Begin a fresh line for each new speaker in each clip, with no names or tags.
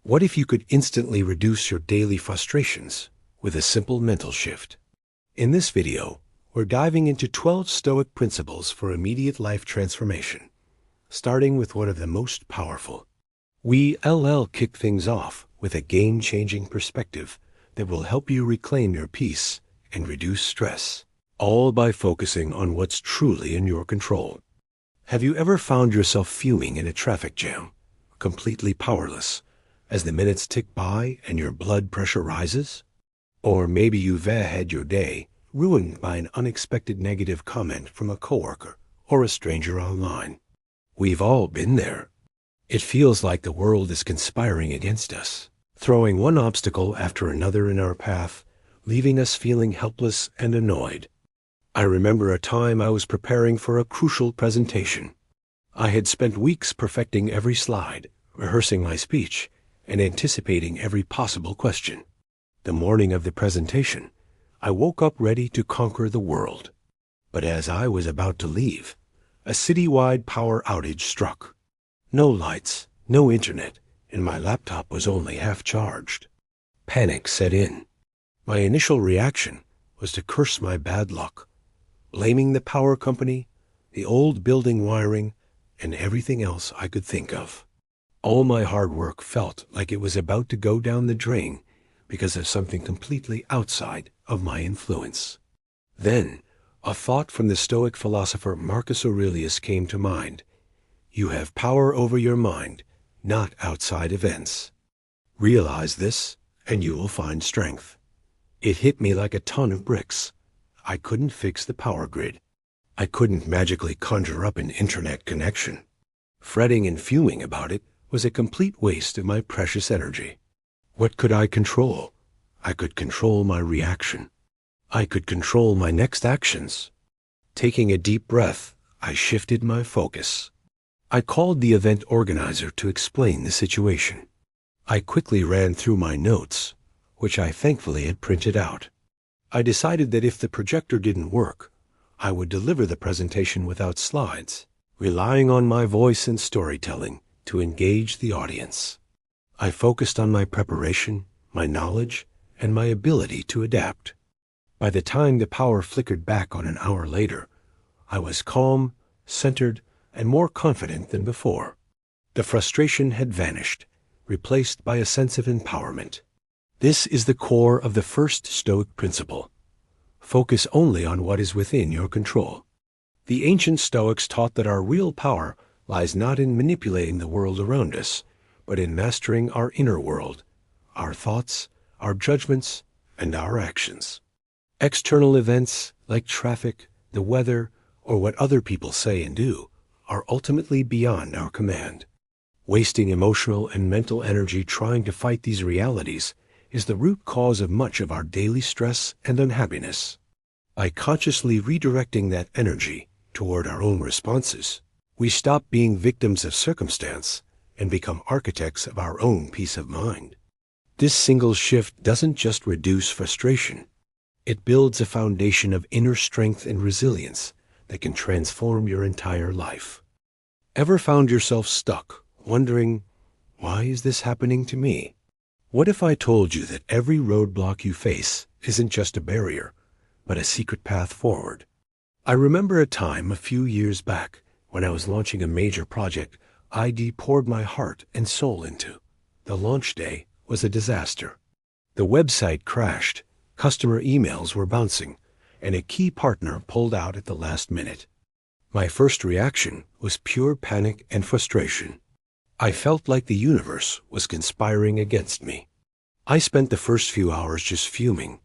What if you could instantly reduce your daily frustrations with a simple mental shift? In this video, we're diving into 12 Stoic principles for immediate life transformation, starting with one of the most powerful. We'll kick things off with a game-changing perspective that will help you reclaim your peace and reduce stress, all by focusing on what's truly in your control. Have you ever found yourself fuming in a traffic jam, completely powerless, as the minutes tick by and your blood pressure rises? Or maybe you've had your day ruined by an unexpected negative comment from a coworker or a stranger online. We've all been there. It feels like the world is conspiring against us, throwing one obstacle after another in our path, leaving us feeling helpless and annoyed. I remember a time I was preparing for a crucial presentation. I had spent weeks perfecting every slide, rehearsing my speech, and anticipating every possible question. The morning of the presentation, I woke up ready to conquer the world. But as I was about to leave, a citywide power outage struck. No lights, no internet, and my laptop was only half charged. Panic set in. My initial reaction was to curse my bad luck, blaming the power company, the old building wiring, and everything else I could think of. All my hard work felt like it was about to go down the drain because of something completely outside of my influence. Then, a thought from the Stoic philosopher Marcus Aurelius came to mind. You have power over your mind, not outside events. Realize this, and you will find strength. It hit me like a ton of bricks. I couldn't fix the power grid. I couldn't magically conjure up an internet connection. Fretting and fuming about it was a complete waste of my precious energy. What could I control? I could control my reaction. I could control my next actions. Taking a deep breath, I shifted my focus. I called the event organizer to explain the situation. I quickly ran through my notes, which I thankfully had printed out. I decided that if the projector didn't work, I would deliver the presentation without slides, relying on my voice and storytelling to engage the audience. I focused on my preparation, my knowledge, and my ability to adapt. By the time the power flickered back on an hour later, I was calm, centered, and more confident than before. The frustration had vanished, replaced by a sense of empowerment. This is the core of the first Stoic principle. Focus only on what is within your control. The ancient Stoics taught that our real power lies not in manipulating the world around us, but in mastering our inner world, our thoughts, our judgments, and our actions. External events like traffic, the weather, or what other people say and do are ultimately beyond our command. Wasting emotional and mental energy trying to fight these realities is the root cause of much of our daily stress and unhappiness. By consciously redirecting that energy toward our own responses, we stop being victims of circumstance and become architects of our own peace of mind. This single shift doesn't just reduce frustration. It builds a foundation of inner strength and resilience that can transform your entire life. Ever found yourself stuck, wondering, why is this happening to me? What if I told you that every roadblock you face isn't just a barrier, but a secret path forward? I remember a time a few years back when I was launching a major project I'd poured my heart and soul into. The launch day was a disaster. The website crashed, customer emails were bouncing, and a key partner pulled out at the last minute. My first reaction was pure panic and frustration. I felt like the universe was conspiring against me. I spent the first few hours just fuming,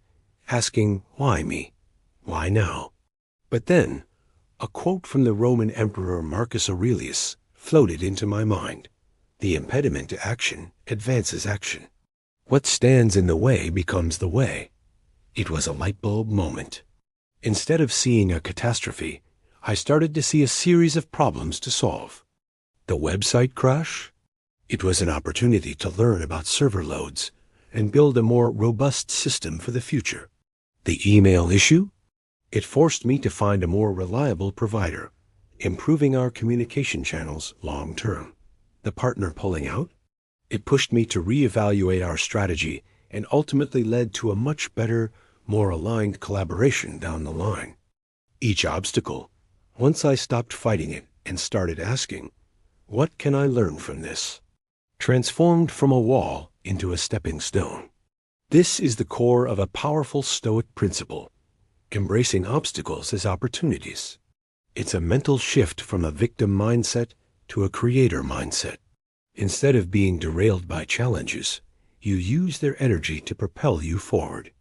asking, why me? Why now? But then, a quote from the Roman Emperor Marcus Aurelius floated into my mind. The impediment to action advances action. What stands in the way becomes the way. It was a light bulb moment. Instead of seeing a catastrophe, I started to see a series of problems to solve. The website crash? It was an opportunity to learn about server loads and build a more robust system for the future. The email issue? It forced me to find a more reliable provider, improving our communication channels long term. The partner pulling out? It pushed me to reevaluate our strategy and ultimately led to a much better, more aligned collaboration down the line. Each obstacle, once I stopped fighting it and started asking, what can I learn from this? Transformed from a wall into a stepping stone. This is the core of a powerful Stoic principle, embracing obstacles as opportunities. It's a mental shift from a victim mindset to a creator mindset. Instead of being derailed by challenges, you use their energy to propel you forward.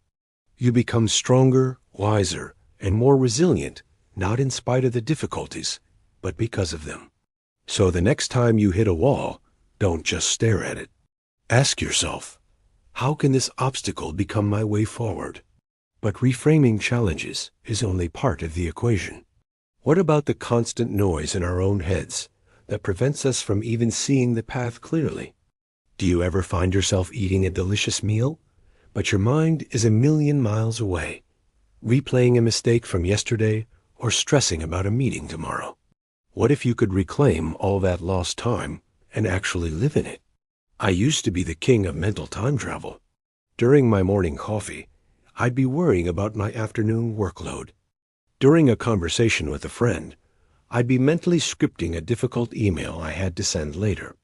You become stronger, wiser, and more resilient, not in spite of the difficulties, but because of them. So the next time you hit a wall, don't just stare at it. Ask yourself, how can this obstacle become my way forward? But reframing challenges is only part of the equation. What about the constant noise in our own heads that prevents us from even seeing the path clearly? Do you ever find yourself eating a delicious meal, but your mind is a million miles away, replaying a mistake from yesterday or stressing about a meeting tomorrow? What if you could reclaim all that lost time and actually live in it? I used to be the king of mental time travel. During my morning coffee, I'd be worrying about my afternoon workload. During a conversation with a friend, I'd be mentally scripting a difficult email I had to send later.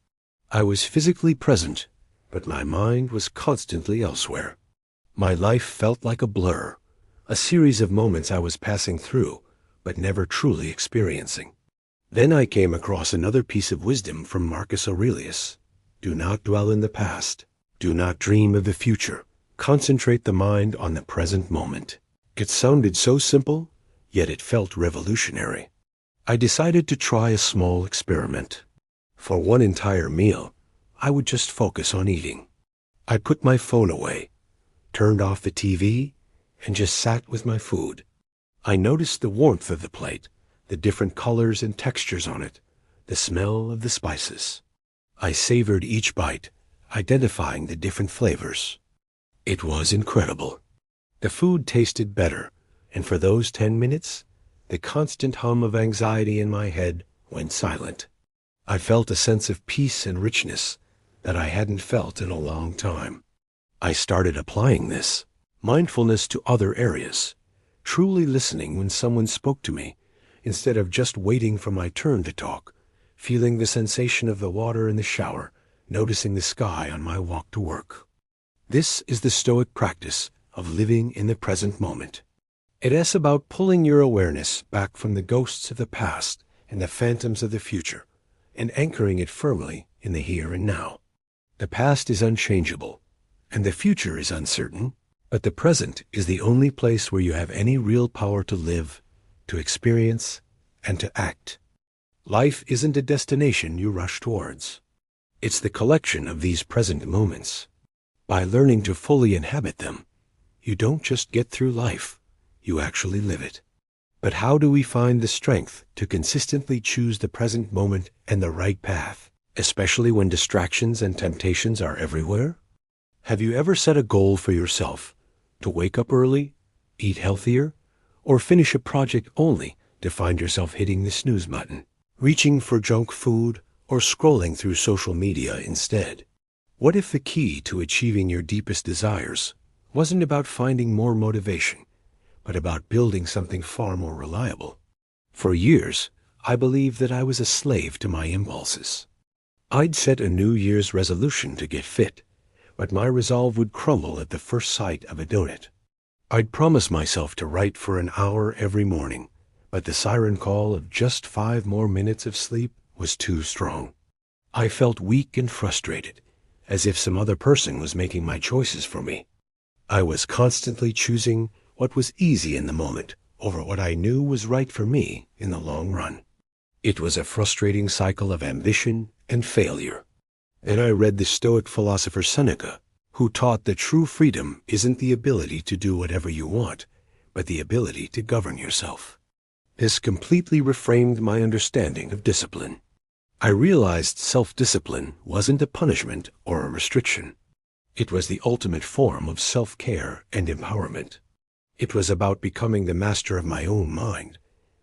I was physically present, but my mind was constantly elsewhere. My life felt like a blur, a series of moments I was passing through, but never truly experiencing. Then I came across another piece of wisdom from Marcus Aurelius. Do not dwell in the past. Do not dream of the future. Concentrate the mind on the present moment. It sounded so simple, yet it felt revolutionary. I decided to try a small experiment. For one entire meal, I would just focus on eating. I put my phone away, turned off the TV, and just sat with my food. I noticed the warmth of the plate, the different colors and textures on it, the smell of the spices. I savored each bite, identifying the different flavors. It was incredible. The food tasted better, and for those 10 minutes, the constant hum of anxiety in my head went silent. I felt a sense of peace and richness that I hadn't felt in a long time. I started applying this mindfulness to other areas, truly listening when someone spoke to me, instead of just waiting for my turn to talk, feeling the sensation of the water in the shower, noticing the sky on my walk to work. This is the Stoic practice of living in the present moment. It is about pulling your awareness back from the ghosts of the past and the phantoms of the future, and anchoring it firmly in the here and now. The past is unchangeable, and the future is uncertain, but the present is the only place where you have any real power to live, to experience, and to act. Life isn't a destination you rush towards. It's the collection of these present moments. By learning to fully inhabit them, you don't just get through life, you actually live it. But how do we find the strength to consistently choose the present moment and the right path, especially when distractions and temptations are everywhere? Have you ever set a goal for yourself to wake up early, eat healthier, or finish a project only to find yourself hitting the snooze button, reaching for junk food, or scrolling through social media instead? What if the key to achieving your deepest desires wasn't about finding more motivation, but about building something far more reliable? For years, I believed that I was a slave to my impulses. I'd set a New Year's resolution to get fit, but my resolve would crumble at the first sight of a donut. I'd promise myself to write for an hour every morning, but the siren call of just 5 more minutes of sleep was too strong. I felt weak and frustrated, as if some other person was making my choices for me. I was constantly choosing what was easy in the moment over what I knew was right for me in the long run. It was a frustrating cycle of ambition and failure. And I read the Stoic philosopher Seneca, who taught that true freedom isn't the ability to do whatever you want, but the ability to govern yourself. This completely reframed my understanding of discipline. I realized self-discipline wasn't a punishment or a restriction. It was the ultimate form of self-care and empowerment. It was about becoming the master of my own mind,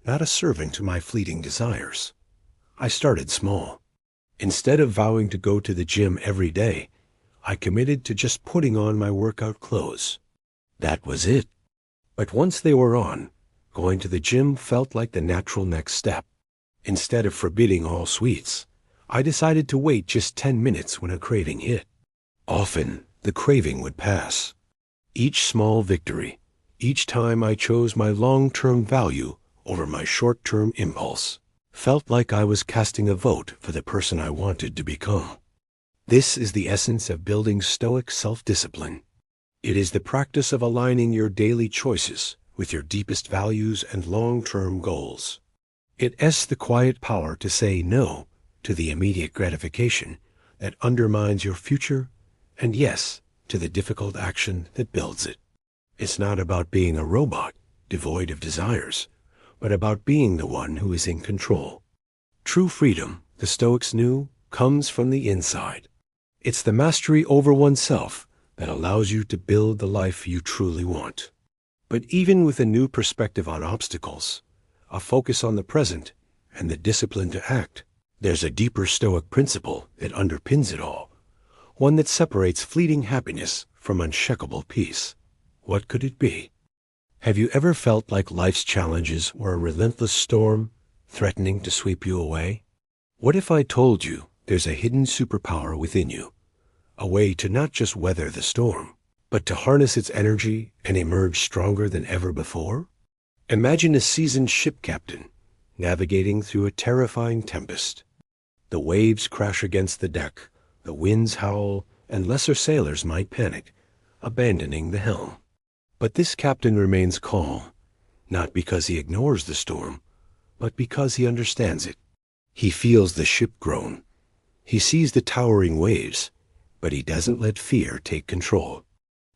not a servant to my fleeting desires. I started small. Instead of vowing to go to the gym every day, I committed to just putting on my workout clothes. That was it. But once they were on, going to the gym felt like the natural next step. Instead of forbidding all sweets, I decided to wait just 10 minutes when a craving hit. Often, the craving would pass. Each small victory, each time I chose my long-term value over my short-term impulse, felt like I was casting a vote for the person I wanted to become. This is the essence of building Stoic self-discipline. It is the practice of aligning your daily choices with your deepest values and long-term goals. It is the quiet power to say no to the immediate gratification that undermines your future, and yes to the difficult action that builds it. It's not about being a robot devoid of desires, but about being the one who is in control. True freedom, the Stoics knew, comes from the inside. It's the mastery over oneself that allows you to build the life you truly want. But even with a new perspective on obstacles, a focus on the present, and the discipline to act, there's a deeper Stoic principle that underpins it all, one that separates fleeting happiness from unshakable peace. What could it be? Have you ever felt like life's challenges were a relentless storm, threatening to sweep you away? What if I told you there's a hidden superpower within you, a way to not just weather the storm, but to harness its energy and emerge stronger than ever before? Imagine a seasoned ship captain navigating through a terrifying tempest. The waves crash against the deck, the winds howl, and lesser sailors might panic, abandoning the helm. But this captain remains calm, not because he ignores the storm, but because he understands it. He feels the ship groan. He sees the towering waves, but he doesn't let fear take control.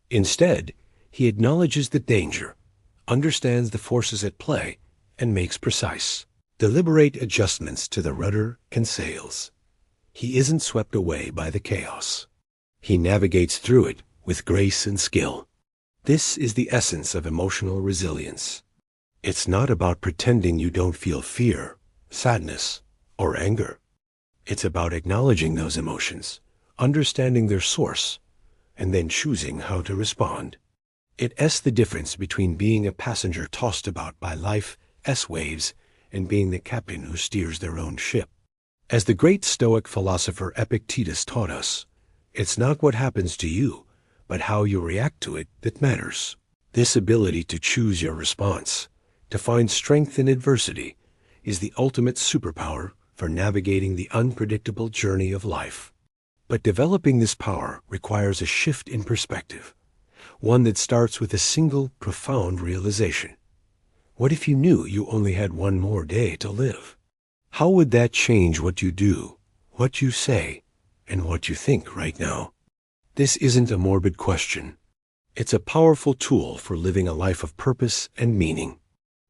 Instead, he acknowledges the danger, understands the forces at play, and makes precise, deliberate adjustments to the rudder and sails. He isn't swept away by the chaos. He navigates through it with grace and skill. This is the essence of emotional resilience. It's not about pretending you don't feel fear, sadness, or anger. It's about acknowledging those emotions, understanding their source, and then choosing how to respond. It's the difference between being a passenger tossed about by life's waves and being the captain who steers their own ship. As the great Stoic philosopher Epictetus taught us, it's not what happens to you, but how you react to it that matters. This ability to choose your response, to find strength in adversity, is the ultimate superpower for navigating the unpredictable journey of life. But developing this power requires a shift in perspective, one that starts with a single profound realization. What if you knew you only had one more day to live? How would that change what you do, what you say, and what you think right now? This isn't a morbid question. It's a powerful tool for living a life of purpose and meaning.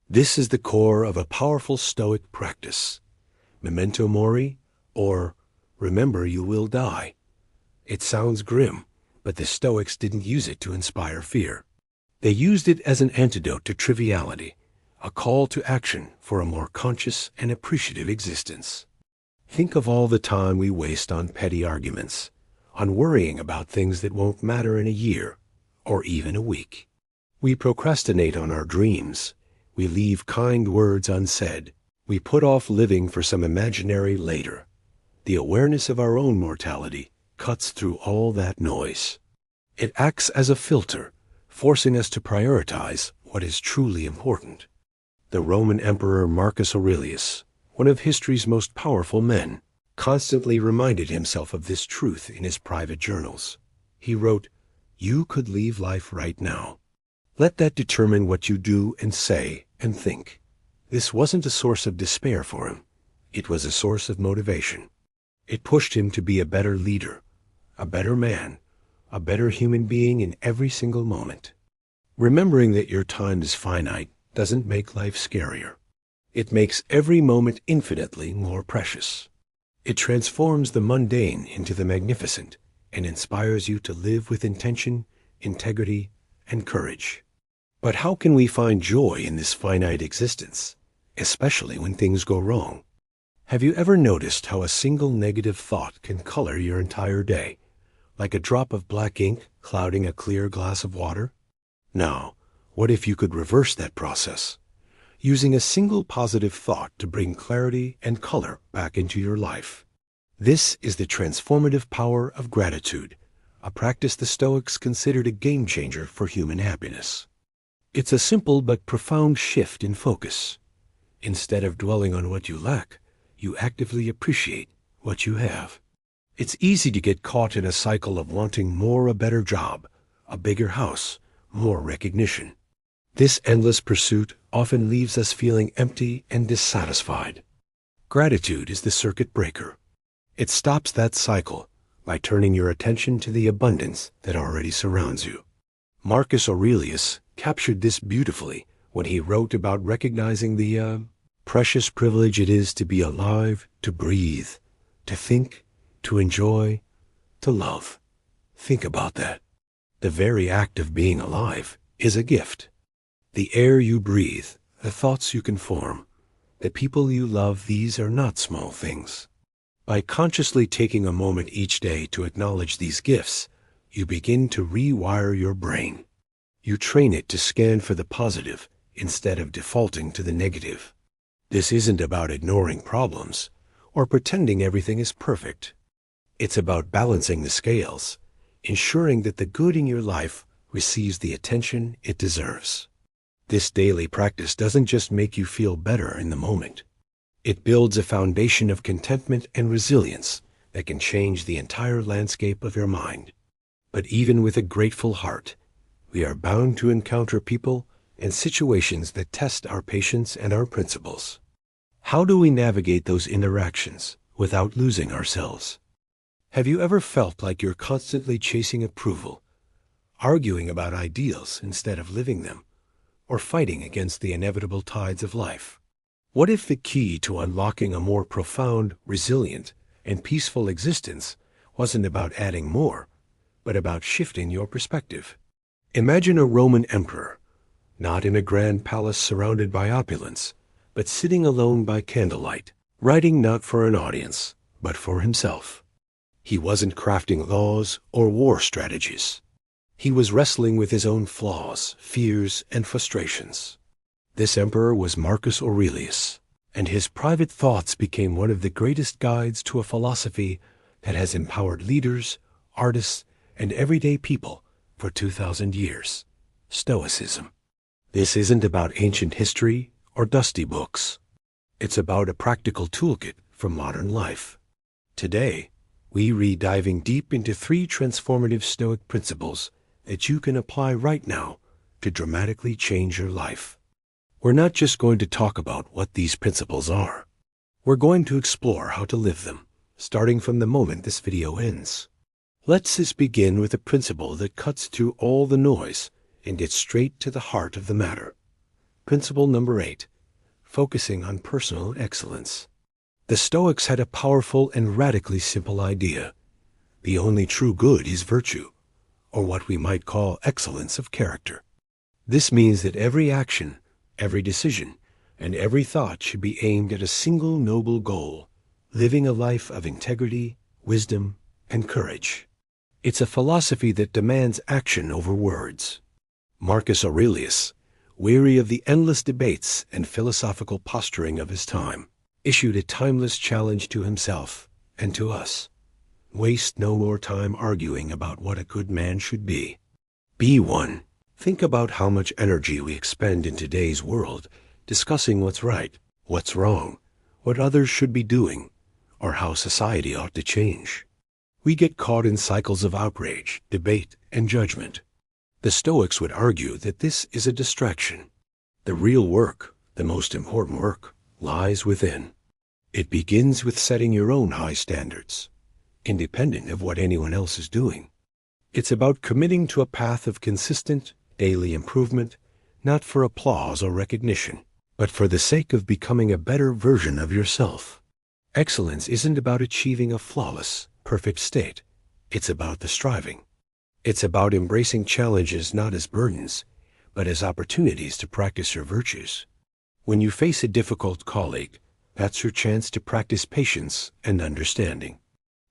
This is the core of a powerful Stoic practice. Memento mori, or remember you will die. It sounds grim, but the Stoics didn't use it to inspire fear. They used it as an antidote to triviality, a call to action for a more conscious and appreciative existence. Think of all the time we waste on petty arguments, on worrying about things that won't matter in a year or even a week. We procrastinate on our dreams. We leave kind words unsaid. We put off living for some imaginary later. The awareness of our own mortality cuts through all that noise. It acts as a filter, forcing us to prioritize what is truly important. The Roman Emperor Marcus Aurelius, one of history's most powerful men, constantly reminded himself of this truth in his private journals. He wrote, "You could leave life right now. Let that determine what you do and say and think." This wasn't a source of despair for him. It was a source of motivation. It pushed him to be a better leader, a better man, a better human being in every single moment. Remembering that your time is finite doesn't make life scarier. It makes every moment infinitely more precious. It transforms the mundane into the magnificent and inspires you to live with intention, integrity, and courage. But how can we find joy in this finite existence, especially when things go wrong? Have you ever noticed how a single negative thought can color your entire day, like a drop of black ink clouding a clear glass of water? Now, what if you could reverse that process, using a single positive thought to bring clarity and color back into your life? This is the transformative power of gratitude, a practice the Stoics considered a game changer for human happiness. It's a simple but profound shift in focus. Instead of dwelling on what you lack, you actively appreciate what you have. It's easy to get caught in a cycle of wanting more, a better job, a bigger house, more recognition. This endless pursuit often leaves us feeling empty and dissatisfied. Gratitude is the circuit breaker. It stops that cycle by turning your attention to the abundance that already surrounds you. Marcus Aurelius captured this beautifully when he wrote about recognizing the precious privilege it is to be alive, to breathe, to think, to enjoy, to love. Think about that. The very act of being alive is a gift. The air you breathe, the thoughts you can form, the people you love, these are not small things. By consciously taking a moment each day to acknowledge these gifts, you begin to rewire your brain. You train it to scan for the positive instead of defaulting to the negative. This isn't about ignoring problems or pretending everything is perfect. It's about balancing the scales, ensuring that the good in your life receives the attention it deserves. This daily practice doesn't just make you feel better in the moment. It builds a foundation of contentment and resilience that can change the entire landscape of your mind. But even with a grateful heart, we are bound to encounter people and situations that test our patience and our principles. How do we navigate those interactions without losing ourselves? Have you ever felt like you're constantly chasing approval, arguing about ideals instead of living them, or fighting against the inevitable tides of life? What if the key to unlocking a more profound, resilient, and peaceful existence wasn't about adding more, but about shifting your perspective? Imagine a Roman emperor, not in a grand palace surrounded by opulence, but sitting alone by candlelight, writing not for an audience, but for himself. He wasn't crafting laws or war strategies. He was wrestling with his own flaws, fears, and frustrations. This emperor was Marcus Aurelius, and his private thoughts became one of the greatest guides to a philosophy that has empowered leaders, artists, and everyday people for 2,000 years: Stoicism. This isn't about ancient history or dusty books. It's about a practical toolkit for modern life. Today, we read diving deep into 3 transformative Stoic principles that you can apply right now to dramatically change your life. We're not just going to talk about what these principles are. We're going to explore how to live them, starting from the moment this video ends. Let's just begin with a principle that cuts through all the noise and gets straight to the heart of the matter. Principle number 8, focusing on personal excellence. The Stoics had a powerful and radically simple idea. The only true good is virtue, or what we might call excellence of character. This means that every action, every decision, and every thought should be aimed at a single noble goal: living a life of integrity, wisdom, and courage. It's a philosophy that demands action over words. Marcus Aurelius, weary of the endless debates and philosophical posturing of his time, issued a timeless challenge to himself and to us. Waste no more time arguing about what a good man should be. Be one. Think about how much energy we expend in today's world discussing what's right, what's wrong, what others should be doing, or how society ought to change. We get caught in cycles of outrage, debate, and judgment. The Stoics would argue that this is a distraction. The real work, the most important work, lies within. It begins with setting your own high standards, independent of what anyone else is doing. It's about committing to a path of consistent, daily improvement, not for applause or recognition, but for the sake of becoming a better version of yourself. Excellence isn't about achieving a flawless, perfect state. It's about the striving. It's about embracing challenges not as burdens, but as opportunities to practice your virtues. When you face a difficult colleague, That's your chance to practice patience and understanding.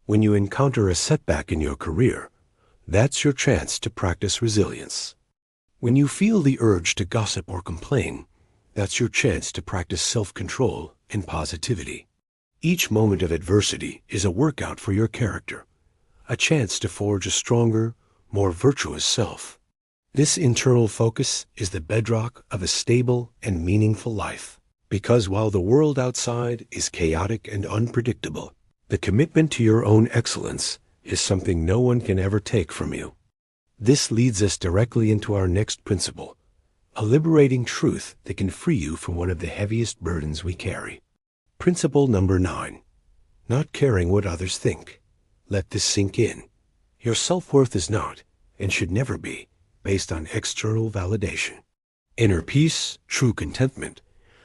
When you encounter a setback in your career, that's your chance to practice resilience. When you feel the urge to gossip or complain, that's your chance to practice self-control and positivity. Each moment of adversity is a workout for your character, a chance to forge a stronger, more virtuous self. This internal focus is the bedrock of a stable and meaningful life. Because while the world outside is chaotic and unpredictable, the commitment to your own excellence is something no one can ever take from you. This leads us directly into our next principle, a liberating truth that can free you from one of the heaviest burdens we carry. Principle number 9, not caring what others think. Let this sink in. Your self-worth is not, and should never be, based on external validation. Inner peace, true contentment,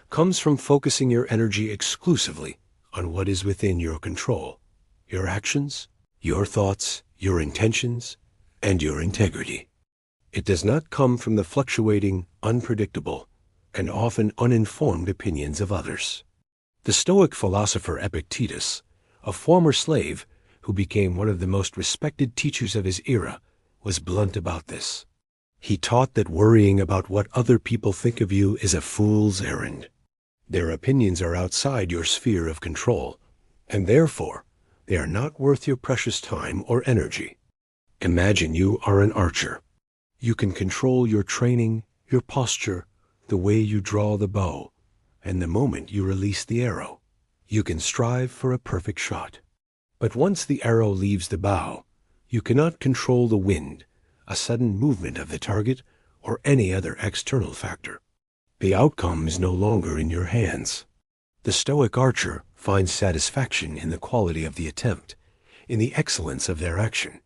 comes from focusing your energy exclusively on what is within your control, your actions, your thoughts, your intentions, and your integrity. It does not come from the fluctuating, unpredictable, and often uninformed opinions of others. The Stoic philosopher Epictetus, a former slave who became one of the most respected teachers of his era, was blunt about this. He taught that worrying about what other people think of you is a fool's errand. Their opinions are outside your sphere of control, and therefore they are not worth your precious time or energy. Imagine you are an archer. You can control your training, your posture, the way you draw the bow, and the moment you release the arrow. You can strive for a perfect shot. But once the arrow leaves the bow, you cannot control the wind, a sudden movement of the target, or any other external factor. The outcome is no longer in your hands. The Stoic archer finds satisfaction in the quality of the attempt, in the excellence of their action,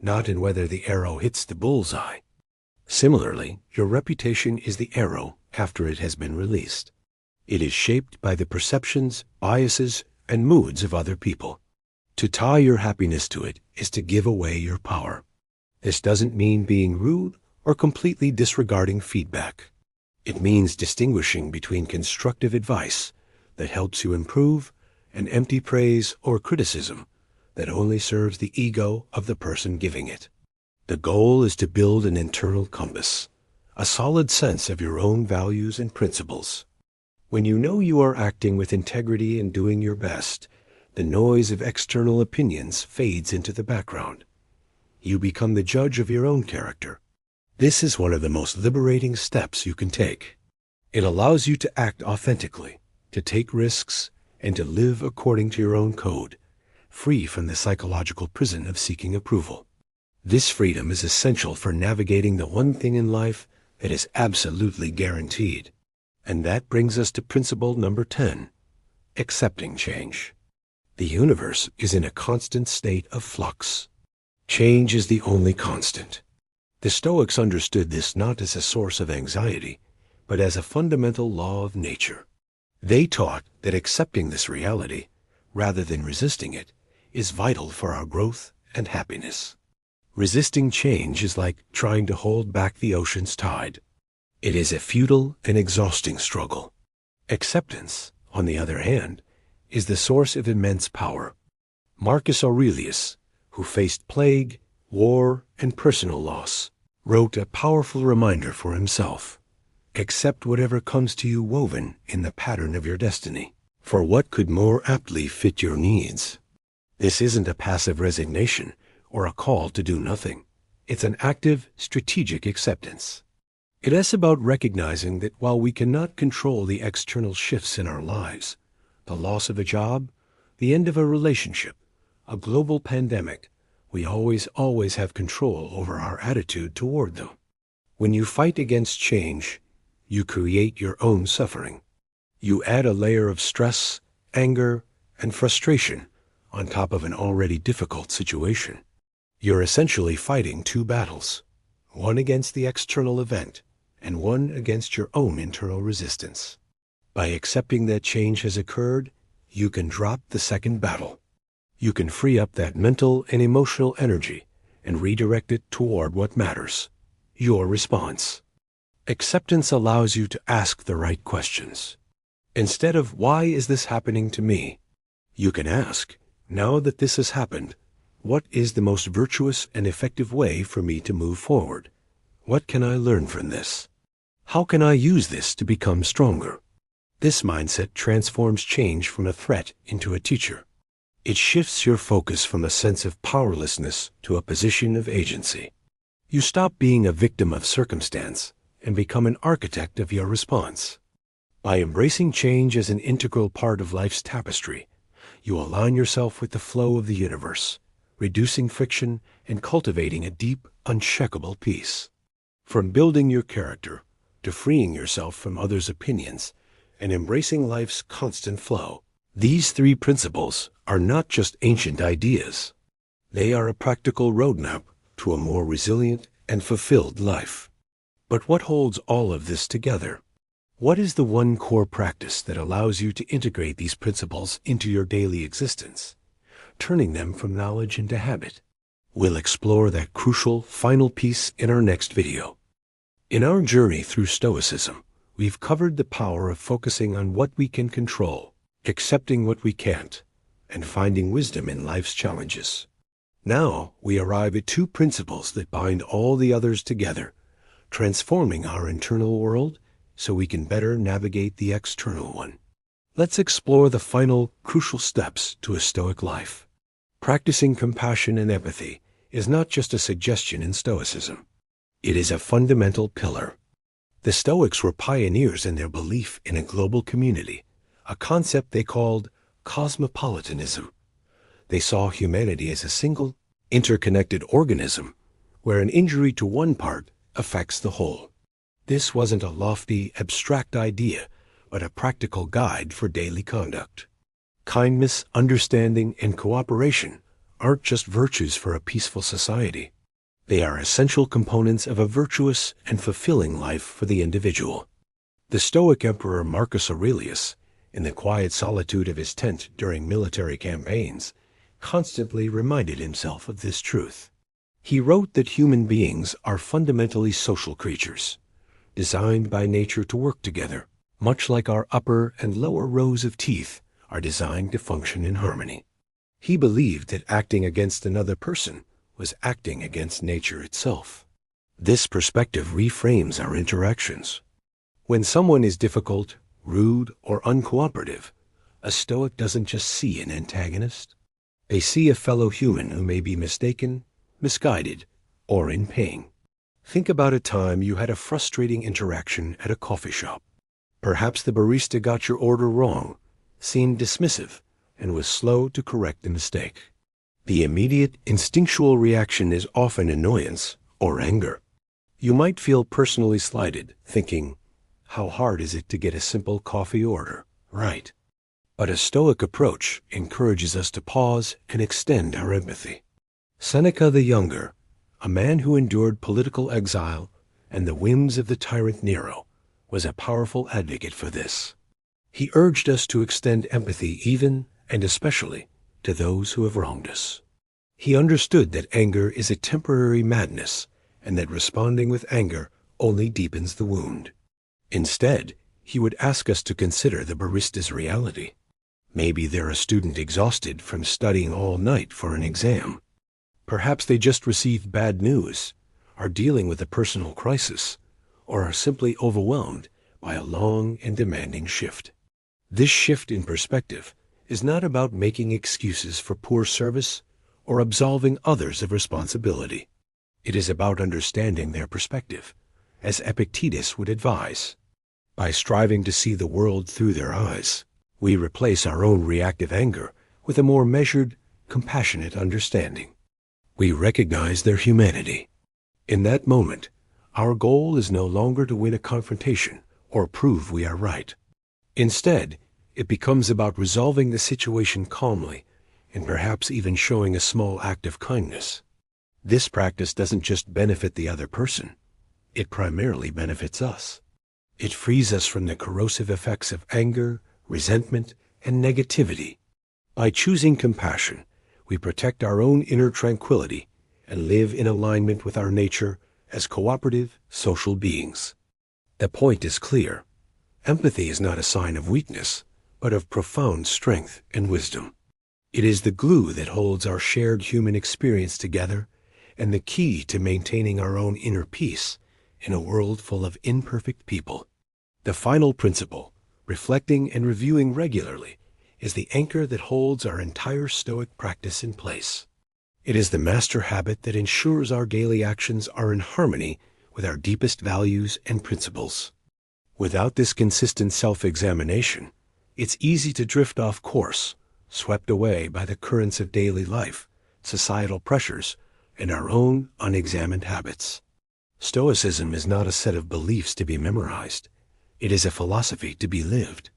not in whether the arrow hits the bullseye. Similarly, your reputation is the arrow after it has been released. It is shaped by the perceptions, biases, and moods of other people. To tie your happiness to it is to give away your power. This doesn't mean being rude or completely disregarding feedback. It means distinguishing between constructive advice that helps you improve and empty praise or criticism that only serves the ego of the person giving it. The goal is to build an internal compass, a solid sense of your own values and principles. When you know you are acting with integrity and doing your best, the noise of external opinions fades into the background. You become the judge of your own character. This is one of the most liberating steps you can take. It allows you to act authentically, to take risks, and to live according to your own code, free from the psychological prison of seeking approval. This freedom is essential for navigating the one thing in life that is absolutely guaranteed. And that brings us to principle number 10, accepting change. The universe is in a constant state of flux. Change is the only constant. The Stoics understood this not as a source of anxiety, but as a fundamental law of nature. They taught that accepting this reality, rather than resisting it, is vital for our growth and happiness. Resisting change is like trying to hold back the ocean's tide. It is a futile and exhausting struggle. Acceptance, on the other hand, is the source of immense power. Marcus Aurelius, who faced plague, war, and personal loss, wrote a powerful reminder for himself. Accept whatever comes to you woven in the pattern of your destiny, for what could more aptly fit your needs? This isn't a passive resignation or a call to do nothing. It's an active, strategic acceptance. It is about recognizing that while we cannot control the external shifts in our lives, the loss of a job, the end of a relationship, a global pandemic, we always have control over our attitude toward them. When you fight against change, you create your own suffering. You add a layer of stress, anger, and frustration on top of an already difficult situation. You're essentially fighting two battles, one against the external event and one against your own internal resistance. By accepting that change has occurred, you can drop the second battle. You can free up that mental and emotional energy and redirect it toward what matters, your response. Acceptance allows you to ask the right questions. Instead of, why is this happening to me? You can ask, now that this has happened, what is the most virtuous and effective way for me to move forward? What can I learn from this? How can I use this to become stronger? This mindset transforms change from a threat into a teacher. It shifts your focus from a sense of powerlessness to a position of agency. You stop being a victim of circumstance and become an architect of your response. By embracing change as an integral part of life's tapestry, you align yourself with the flow of the universe, reducing friction and cultivating a deep, unshakable peace. From building your character to freeing yourself from others' opinions and embracing life's constant flow, these three principles are not just ancient ideas. They are a practical roadmap to a more resilient and fulfilled life. But what holds all of this together? What is the one core practice that allows you to integrate these principles into your daily existence, turning them from knowledge into habit? We'll explore that crucial final piece in our next video. In our journey through Stoicism, we've covered the power of focusing on what we can control, accepting what we can't, and finding wisdom in life's challenges. Now we arrive at two principles that bind all the others together, transforming our internal world so we can better navigate the external one. Let's explore the final crucial steps to a Stoic life. Practicing compassion and empathy is not just a suggestion in Stoicism. It is a fundamental pillar. The Stoics were pioneers in their belief in a global community, a concept they called cosmopolitanism. They saw humanity as a single, interconnected organism, where an injury to one part affects the whole. This wasn't a lofty, abstract idea, but a practical guide for daily conduct. Kindness, understanding, and cooperation aren't just virtues for a peaceful society. They are essential components of a virtuous and fulfilling life for the individual. The Stoic Emperor Marcus Aurelius, in the quiet solitude of his tent during military campaigns, constantly reminded himself of this truth. He wrote that human beings are fundamentally social creatures, designed by nature to work together, much like our upper and lower rows of teeth are designed to function in harmony. He believed that acting against another person was acting against nature itself. This perspective reframes our interactions. When someone is difficult, rude, or uncooperative, a Stoic doesn't just see an antagonist. They see a fellow human who may be mistaken, misguided, or in pain. Think about a time you had a frustrating interaction at a coffee shop. Perhaps the barista got your order wrong, seemed dismissive, and was slow to correct the mistake. The immediate, instinctual reaction is often annoyance or anger. You might feel personally slighted, thinking, how hard is it to get a simple coffee order right? But a Stoic approach encourages us to pause and extend our empathy. Seneca the Younger, a man who endured political exile and the whims of the tyrant Nero, was a powerful advocate for this. He urged us to extend empathy even, and especially, to those who have wronged us. He understood that anger is a temporary madness, and that responding with anger only deepens the wound. Instead, he would ask us to consider the barista's reality. Maybe they're a student exhausted from studying all night for an exam. Perhaps they just received bad news, are dealing with a personal crisis, or are simply overwhelmed by a long and demanding shift. This shift in perspective is not about making excuses for poor service or absolving others of responsibility. It is about understanding their perspective, as Epictetus would advise. By striving to see the world through their eyes, we replace our own reactive anger with a more measured, compassionate understanding. We recognize their humanity. In that moment, our goal is no longer to win a confrontation or prove we are right. Instead, it becomes about resolving the situation calmly and perhaps even showing a small act of kindness. This practice doesn't just benefit the other person, it primarily benefits us. It frees us from the corrosive effects of anger, resentment, and negativity. By choosing compassion, we protect our own inner tranquility and live in alignment with our nature as cooperative, social beings. The point is clear. Empathy is not a sign of weakness, but of profound strength and wisdom. It is the glue that holds our shared human experience together and the key to maintaining our own inner peace in a world full of imperfect people. The final principle, reflecting and reviewing regularly, is the anchor that holds our entire Stoic practice in place. It is the master habit that ensures our daily actions are in harmony with our deepest values and principles. Without this consistent self-examination, it's easy to drift off course, swept away by the currents of daily life, societal pressures, and our own unexamined habits. Stoicism is not a set of beliefs to be memorized. It is a philosophy to be lived.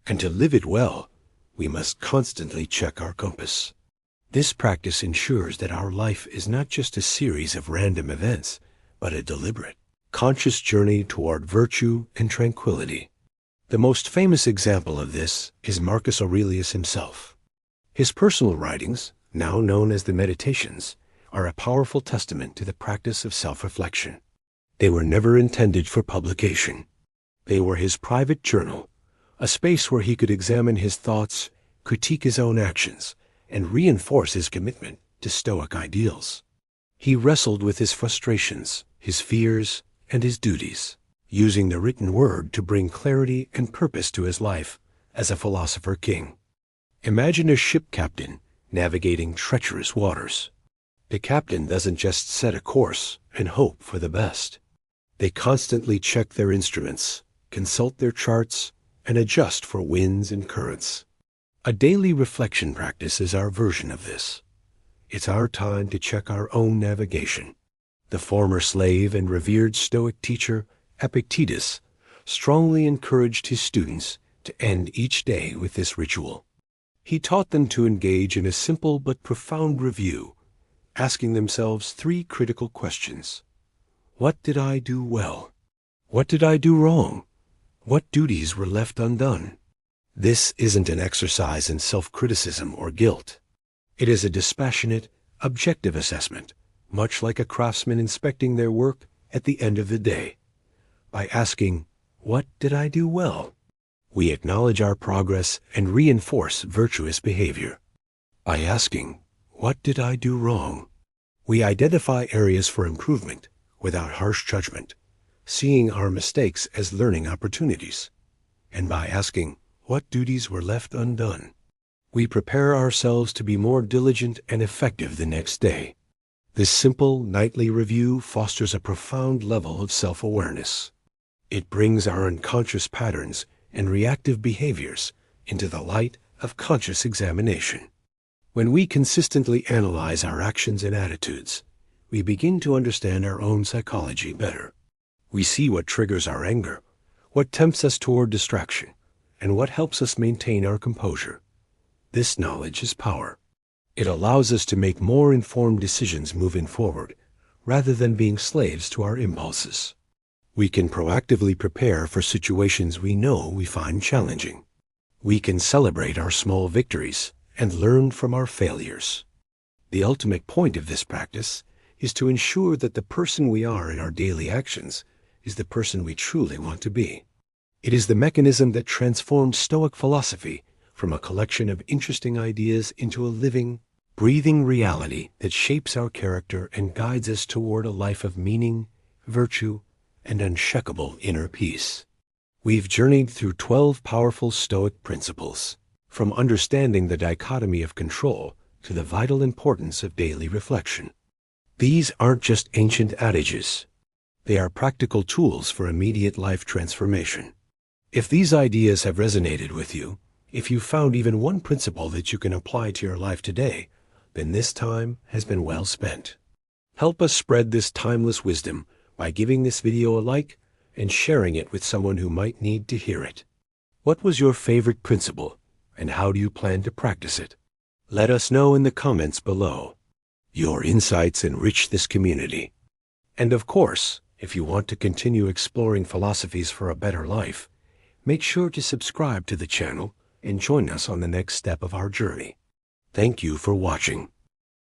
And to live it well, we must constantly check our compass. This practice ensures that our life is not just a series of random events, but a deliberate, conscious journey toward virtue and tranquility. The most famous example of this is Marcus Aurelius himself. His personal writings, now known as the Meditations, are a powerful testament to the practice of self-reflection. They were never intended for publication. They were his private journal, a space where he could examine his thoughts, critique his own actions, and reinforce his commitment to Stoic ideals. He wrestled with his frustrations, his fears, and his duties, using the written word to bring clarity and purpose to his life as a philosopher king. Imagine a ship captain navigating treacherous waters. The captain doesn't just set a course and hope for the best. They constantly check their instruments, consult their charts, and adjust for winds and currents. A daily reflection practice is our version of this. It's our time to check our own navigation. The former slave and revered Stoic teacher, Epictetus, strongly encouraged his students to end each day with this ritual. He taught them to engage in a simple but profound review, asking themselves 3 critical questions. What did I do well? What did I do wrong? What duties were left undone? This isn't an exercise in self-criticism or guilt. It is a dispassionate, objective assessment, much like a craftsman inspecting their work at the end of the day. By asking, "What did I do well?" we acknowledge our progress and reinforce virtuous behavior. By asking, "What did I do wrong?" we identify areas for improvement without harsh judgment, seeing our mistakes as learning opportunities. And by asking, "What duties were left undone?" we prepare ourselves to be more diligent and effective the next day. This simple nightly review fosters a profound level of self-awareness. It brings our unconscious patterns and reactive behaviors into the light of conscious examination. When we consistently analyze our actions and attitudes, we begin to understand our own psychology better. We see what triggers our anger, what tempts us toward distraction, and what helps us maintain our composure. This knowledge is power. It allows us to make more informed decisions moving forward, rather than being slaves to our impulses. We can proactively prepare for situations we know we find challenging. We can celebrate our small victories and learn from our failures. The ultimate point of this practice is to ensure that the person we are in our daily actions is the person we truly want to be. It is the mechanism that transformed Stoic philosophy from a collection of interesting ideas into a living, breathing reality that shapes our character and guides us toward a life of meaning, virtue, and unshakable inner peace. We've journeyed through 12 powerful Stoic principles, from understanding the dichotomy of control to the vital importance of daily reflection. These aren't just ancient adages. They are practical tools for immediate life transformation. If these ideas have resonated with you, if you found even one principle that you can apply to your life today, then this time has been well spent. Help us spread this timeless wisdom by giving this video a like and sharing it with someone who might need to hear it. What was your favorite principle, and how do you plan to practice it? Let us know in the comments below. Your insights enrich this community. And of course, if you want to continue exploring philosophies for a better life, make sure to subscribe to the channel and join us on the next step of our journey. Thank you for watching.